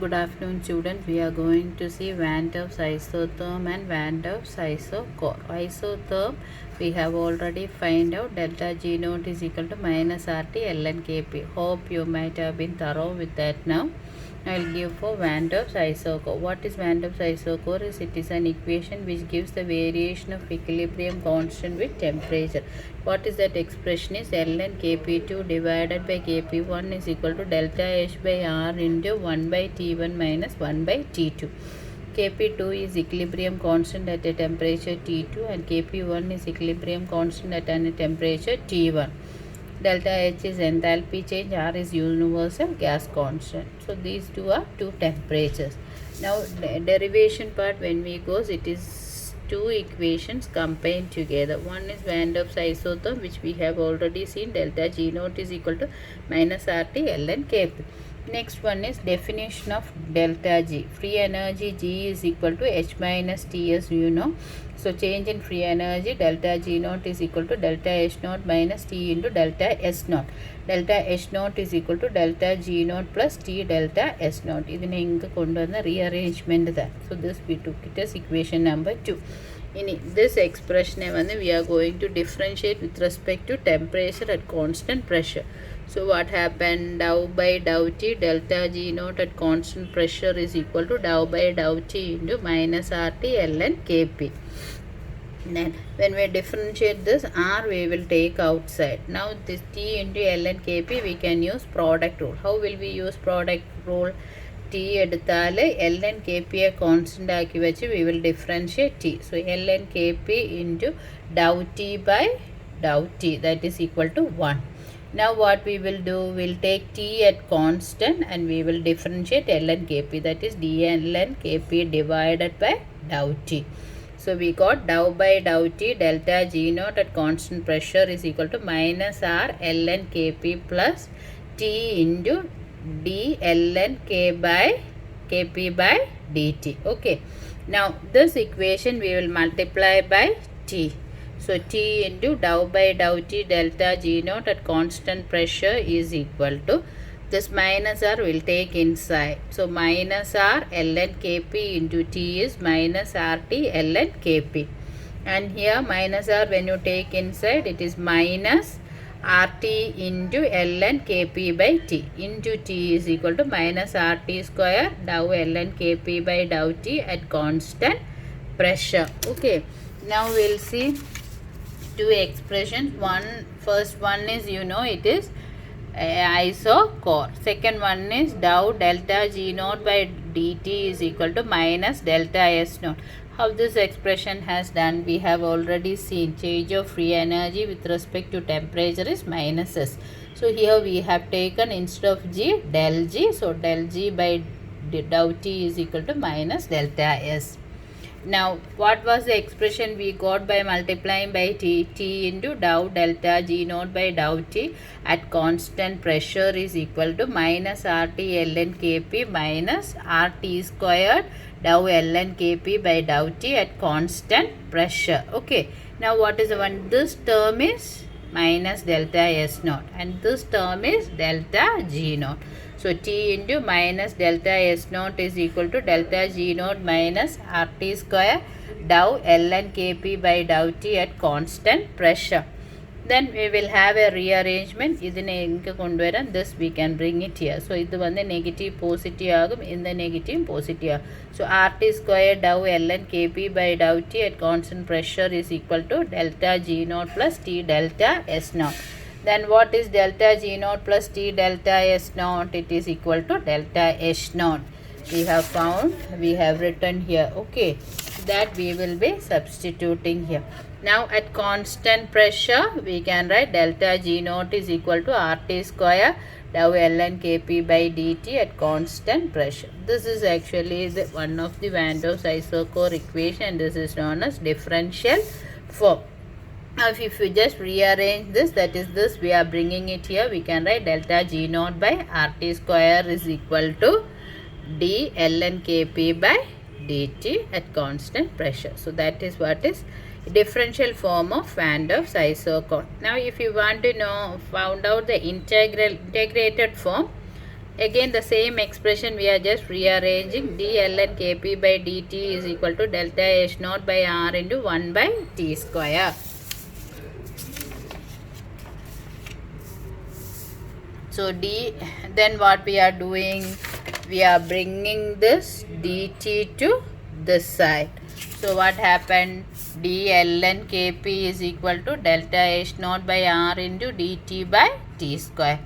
Good afternoon, students. We are going to see Van Der's isotherm and Van Der's isochore. Isotherm, we have already find out delta G naught is equal to minus RT ln Kp. Hope you might have been thorough with that now. I will give for Van Der's isochore. What is Van Der's isochore? It is an equation which gives the variation of equilibrium constant with temperature. What is that expression? Is ln Kp2 divided by Kp1 is equal to delta H by R into 1 by T1 minus 1 by T2. Kp2 is equilibrium constant at a temperature T2 and Kp1 is equilibrium constant at a temperature T1. Delta H is enthalpy change, R is universal gas constant. So these two are two temperatures. Now derivation part, when we goes, it is two equations combined together. One is Van Der's isotherm, which we have already seen, delta G naught is equal to minus RT ln Kp. Next one is definition of delta G. Free energy G is equal to H minus T, as you know. So change in free energy delta G naught is equal to delta H naught minus T into delta S naught. Delta H naught is equal to delta G naught plus T delta S naught. ഇതിനെ ഇങ്ങ് കൊണ്ടുവന്ന rearrangement that. So this we took it as equation number 2. In this expression we are going to differentiate with respect to temperature at constant pressure. So what happened? Dou by dou T delta G naught at constant pressure is equal to dou by dou T into minus RT ln Kp. Then when we differentiate this, R we will take outside. Now this T into ln Kp we can use product rule. How will we use product rule? T എടുത്താൽ ln Kp constant ആക്കി വെച്ച് we will differentiate T. So ln Kp into dou T by dou T, that is equal to 1. Now what we will do, we'll take T at constant and we will differentiate ln Kp, that is d ln Kp divided by dou T. So we got dou by dou T delta G naught at constant pressure is equal to minus R ln Kp plus T into d ln Kp by dt. Okay. Now this equation we will multiply by T. So T into dou by dou T delta G naught at constant pressure is equal to, this minus R will take inside. So minus R ln Kp into T is minus RT ln Kp. And here minus R when you take inside, it is minus RT into ln Kp by T into T is equal to minus RT square dou ln Kp by dou T at constant pressure. Okay. Now we'll see two expressions. First one is, it is isochore. Second one is dou delta G naught by dt is equal to minus delta S naught. How this expression has done, we have already seen. Change of free energy with respect to temperature is minus S. So here we have taken, instead of G, del G. So del G by dou T is equal to minus delta S. Now what was the expression we got by multiplying by T? T into dou delta G naught by dou T at constant pressure is equal to minus RT ln Kp minus RT squared dou ln Kp by dou T at constant pressure. Okay. Now what is the one? This term is minus delta S naught and this term is delta G naught. So T into minus delta S naught is equal to delta G naught minus RT square dou ln Kp by dou T at constant pressure. Then we will have a rearrangement. This we can bring it here. So this is negative positive, in the negative positive. So RT square dou ln Kp by dou T at constant pressure is equal to delta G naught plus T delta S naught. Then what is delta G naught plus T delta S naught? It is equal to delta H naught. We have found, we have written here. Okay. That we will be substituting here. Now at constant pressure, we can write delta G naught is equal to RT square dou ln Kp by dt at constant pressure. This is actually one of the Van Der's isochore equation. This is known as differential form. Now if you just rearrange this, that is this, we are bringing it here, we can write delta G naught by RT square is equal to d ln Kp by dt at constant pressure. So that is what is differential form of Van Der's isochore. Now if you want to know, found out the integrated form, Again the same expression we are just rearranging. d ln kp by dt is equal to delta h naught by r into 1 by t square. So then what we are doing, we are bringing this dt to this side. So what happened, d ln kp is equal to delta h naught by r into dt by t square.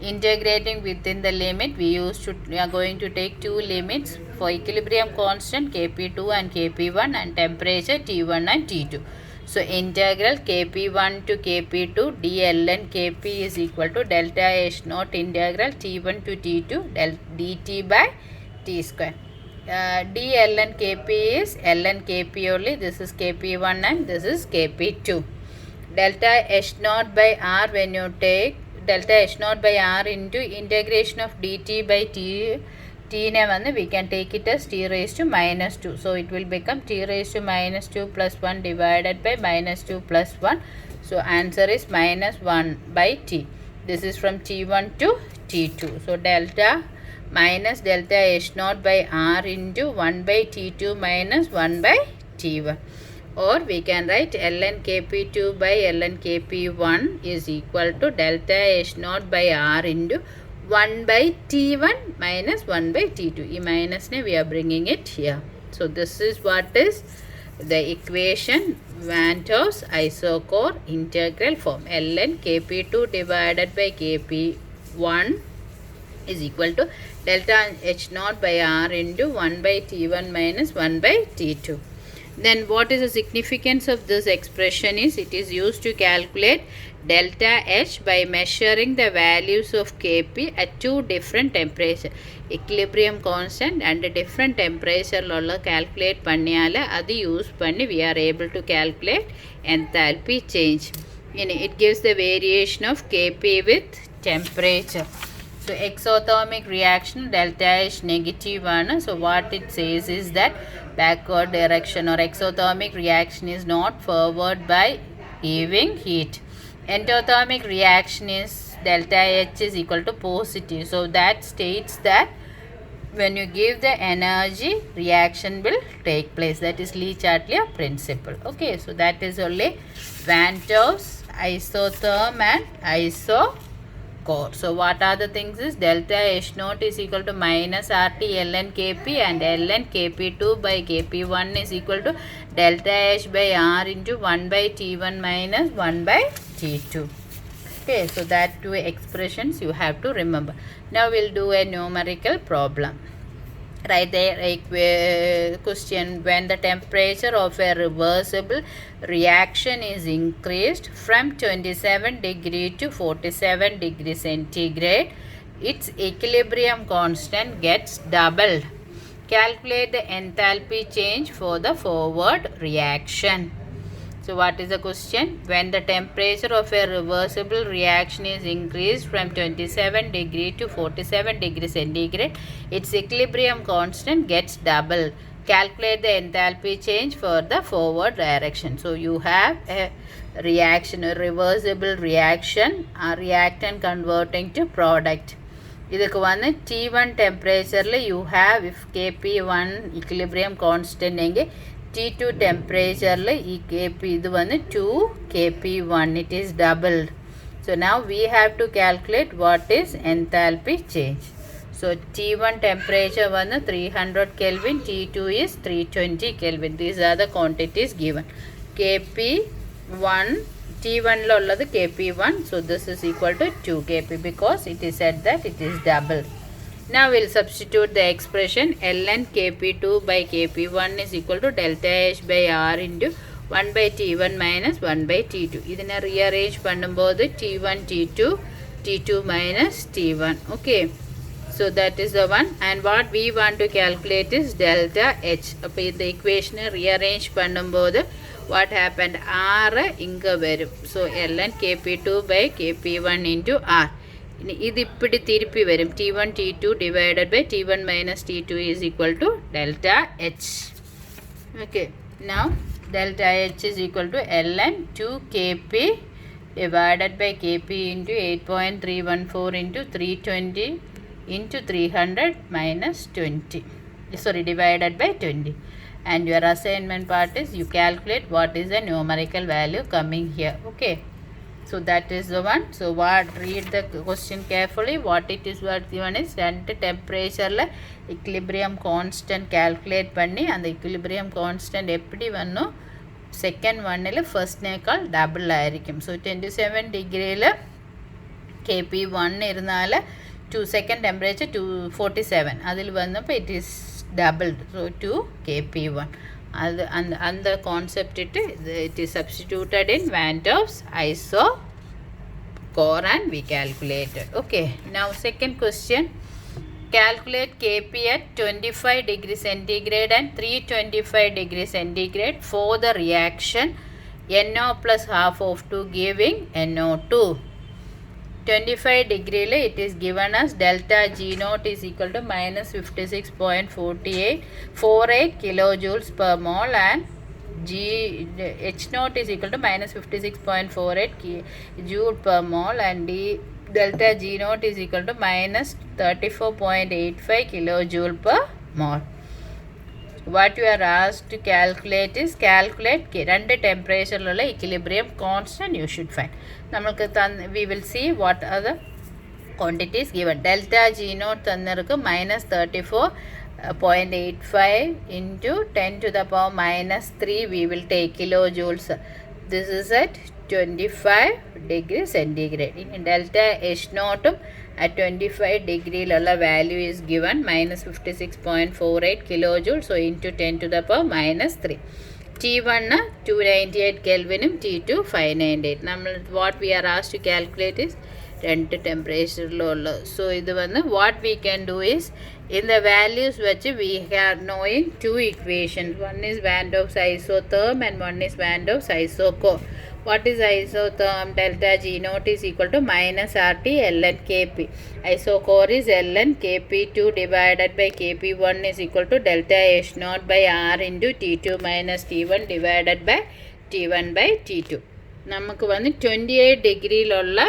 Integrating within the limit, we are going to take two limits for equilibrium constant kp2 and kp1 and temperature t1 and t2. So integral kp1 to kp2 d ln kp is equal to delta h naught integral t1 to t2 dt by t square. D ln kp is ln kp only. This is kp1 and this is kp2. Delta h naught by r, when you take delta h naught by r into integration of dt by t we can take it as t raised to minus 2. So it will become t raised to minus 2 plus 1 divided by minus 2 plus 1. So answer is minus 1 by t. This is from t1 to t2. So delta minus delta h naught by r into 1 by t2 minus 1 by t1. Or we can write ln kp2 by ln kp1 is equal to delta h naught by r into 1 by t1 minus 1 by t2. E minus we are bringing it here. So this is what is the equation Van't-Hoff's isochore integral form. Ln kp2 divided by kp1 is equal to delta h naught by r into 1 by t1 minus 1 by t2. Then what is the significance of this expression is, it is used to calculate delta H by measuring the values of Kp at two different temperature. Equilibrium constant and different temperature calculate panniyala adu use panni we are able to calculate enthalpy change. It gives the variation of Kp with temperature. So exothermic reaction delta H -1. So what it says is that backward direction or exothermic reaction is not forward by giving heat. Endothermic reaction is delta H is equal to positive. So that states that when you give the energy, reaction will take place. That is Le-Chatelier principle. Okay, so that is only Van't-Hoff's isotherm and isochore. So what are the things is delta H naught is equal to minus RT ln Kp and ln Kp2 by Kp1 is equal to delta H by R into 1 by T1 minus 1 by T2. Okay, so that two expressions you have to remember. Now we'll do a numerical problem. Right there, a question: when the temperature of a reversible reaction is increased from 27 degree to 47 degree centigrade, its equilibrium constant gets doubled. Calculate the enthalpy change for the forward reaction. So what is the question? When the temperature of a reversible reaction is increased from 27 degree to 47 degree centigrade, its equilibrium constant gets doubled. Calculate the enthalpy change for the forward direction. So you have a reaction, a reversible reaction, a reactant converting to product. இதுக்கு வந்து T1 temperature you have, if Kp1 equilibrium constant T2 temperature Kp இது வந்து 2 Kp1, it is doubled. So now we have to calculate what is enthalpy change. So T1 temperature வந்து 300 Kelvin, T2 is 320 Kelvin. These are the quantities given. Kp1, T1 lo உள்ளது Kp1, so this is equal to 2 Kp because it is said that it is double. Now we'll substitute the expression ln Kp2 by Kp1 is equal to delta H by R into 1 by T1 minus 1 by T2. இதனை rearrange பண்ணும்போது T1 T2 T2 minus T1. Okay, so that is the one, and what we want to calculate is delta H. அப்போ இந்த equation rearrange பண்ணும்போது what happened, R இங்க வரும். So ln Kp2 by Kp1 into R. இது இப்படி திருப்பி வரும். T1 T2 divided by T1 minus T2 is equal to delta H. Okay, now delta H is equal to ln 2 Kp divided by Kp into 8.314 into 320 into 300 minus 20. Sorry, divided by 20. And your assignment part is you calculate what is the numerical value coming here. Okay. So that is the one. So read the question carefully. What it is what given is രണ്ട് ടെമ്പറേച്ചറിൽ equilibrium constant calculate பண்ணி அந்த equilibrium constant எப்படி വന്നു second വണ്ണിൽ ഫസ്റ്റിനേക്കാൾ double ആയിരിക്കും. So 27 ഡിഗ്രിയിൽ KP1 ഇരുന്നാൽ സെക്കൻഡ് ടെമ്പറേച്ചർ 247 അതിൽ വന്നപ്പോൾ it is doubled. So 2 KP1 അത് அந்த concept it is substituted in Van Hoff's isochore and we calculated. Okay, now second question. Calculate Kp at 25 degrees centigrade and 325 degrees centigrade for the reaction NO plus half of 2 giving NO2. 25 degree it is given as delta G naught is equal to minus 56.48 kilojoules per mole and H naught is equal to minus 56.48 joule per mole and delta G naught is equal to minus 34.85 kilojoule per mole. What you are asked to calculate is calculate രണ്ട് ടെമ്പറേച്ചറിലുള്ള equilibrium constant you should find. നമുക്ക് we will see what are the quantities given. Delta G naught തന്നിருக்கு minus 34.85 into 10 to the power minus 3 we will take kilojoules. This is at 25 degrees centigrade. In delta H naught at 25 degree value is given minus 56.48 kilojoules. So into 10 to the power minus 3. T1 298 Kelvin, T2 598. What we are asked to calculate is രണ്ട് temperature so what we can do is in the values which we are knowing two equations. One is Van Hoff's isotherm and one is Van Hoff's isochore. What is isotherm? Delta G naught is equal to minus RT ln Kp. Isochore is ln Kp2 divided by Kp1 is equal to delta H naught by R into T2 minus T1 divided by T1 by T2. നമുക്ക് 28 ഡിഗ്രിയിലുള്ള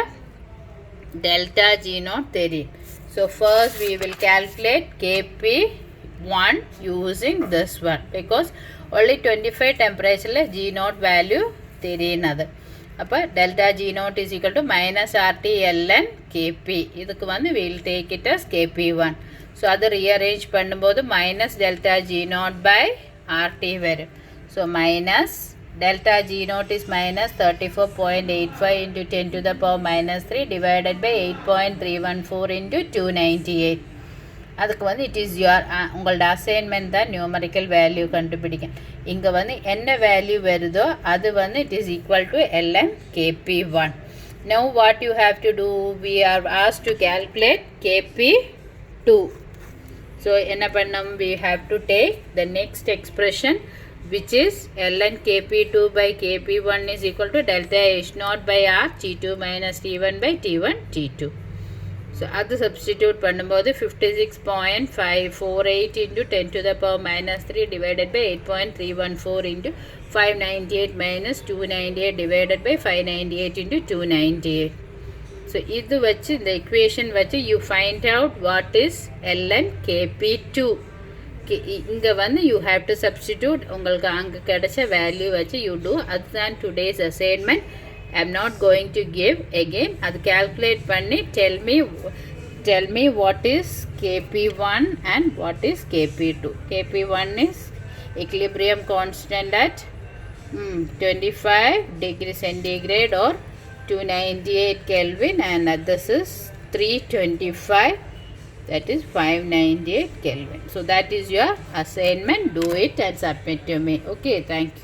delta G naught தெரியும். So first we will calculate Kp1 using this one because only 25 temperature G naught value தெரியுது. அப்போ delta G naught is equal to minus RT ln Kp. இதுக்கு we will take it as Kp1. So அது rearrange பண்ணும்போது minus delta G naught by RT வரும். So minus delta G naught is minus 34.85 into 10 to the power minus 3 divided by 8.314 into 298. அதுக்கு it is your உங்களோட assignment தான் numerical value கண்டுபிடிக்க. இங்க என்ன value வருதோ அது it is equal to ln Kp1. Now what you have to do, we are asked to calculate Kp2. So என்ன பண்ணோம், we have to take the next expression which is ln Kp2 by Kp1 is equal to delta H naught by R T2 minus T1 by T1 T2. So அது substitute பண்ணும்போது 56.548 into 10 to the power minus 3 divided by 8.314 into 598 minus 298 divided by 598 into 298. So இது வச்சு இந்த equation வச்சு you find out what is ln Kp2. இங்க you have to substitute உங்களுக்கு அங்க கிடைச்ச value வச்சு you do. அதுதான் today's assignment. I am not going to give again. அது calculate பண்ணி tell me what is Kp1 and what is Kp2. Kp1 is equilibrium constant at 25 degrees centigrade or 298 Kelvin and this is 325, that is 598 Kelvin. So that is your assignment. Do it and submit to me. Okay, thank you.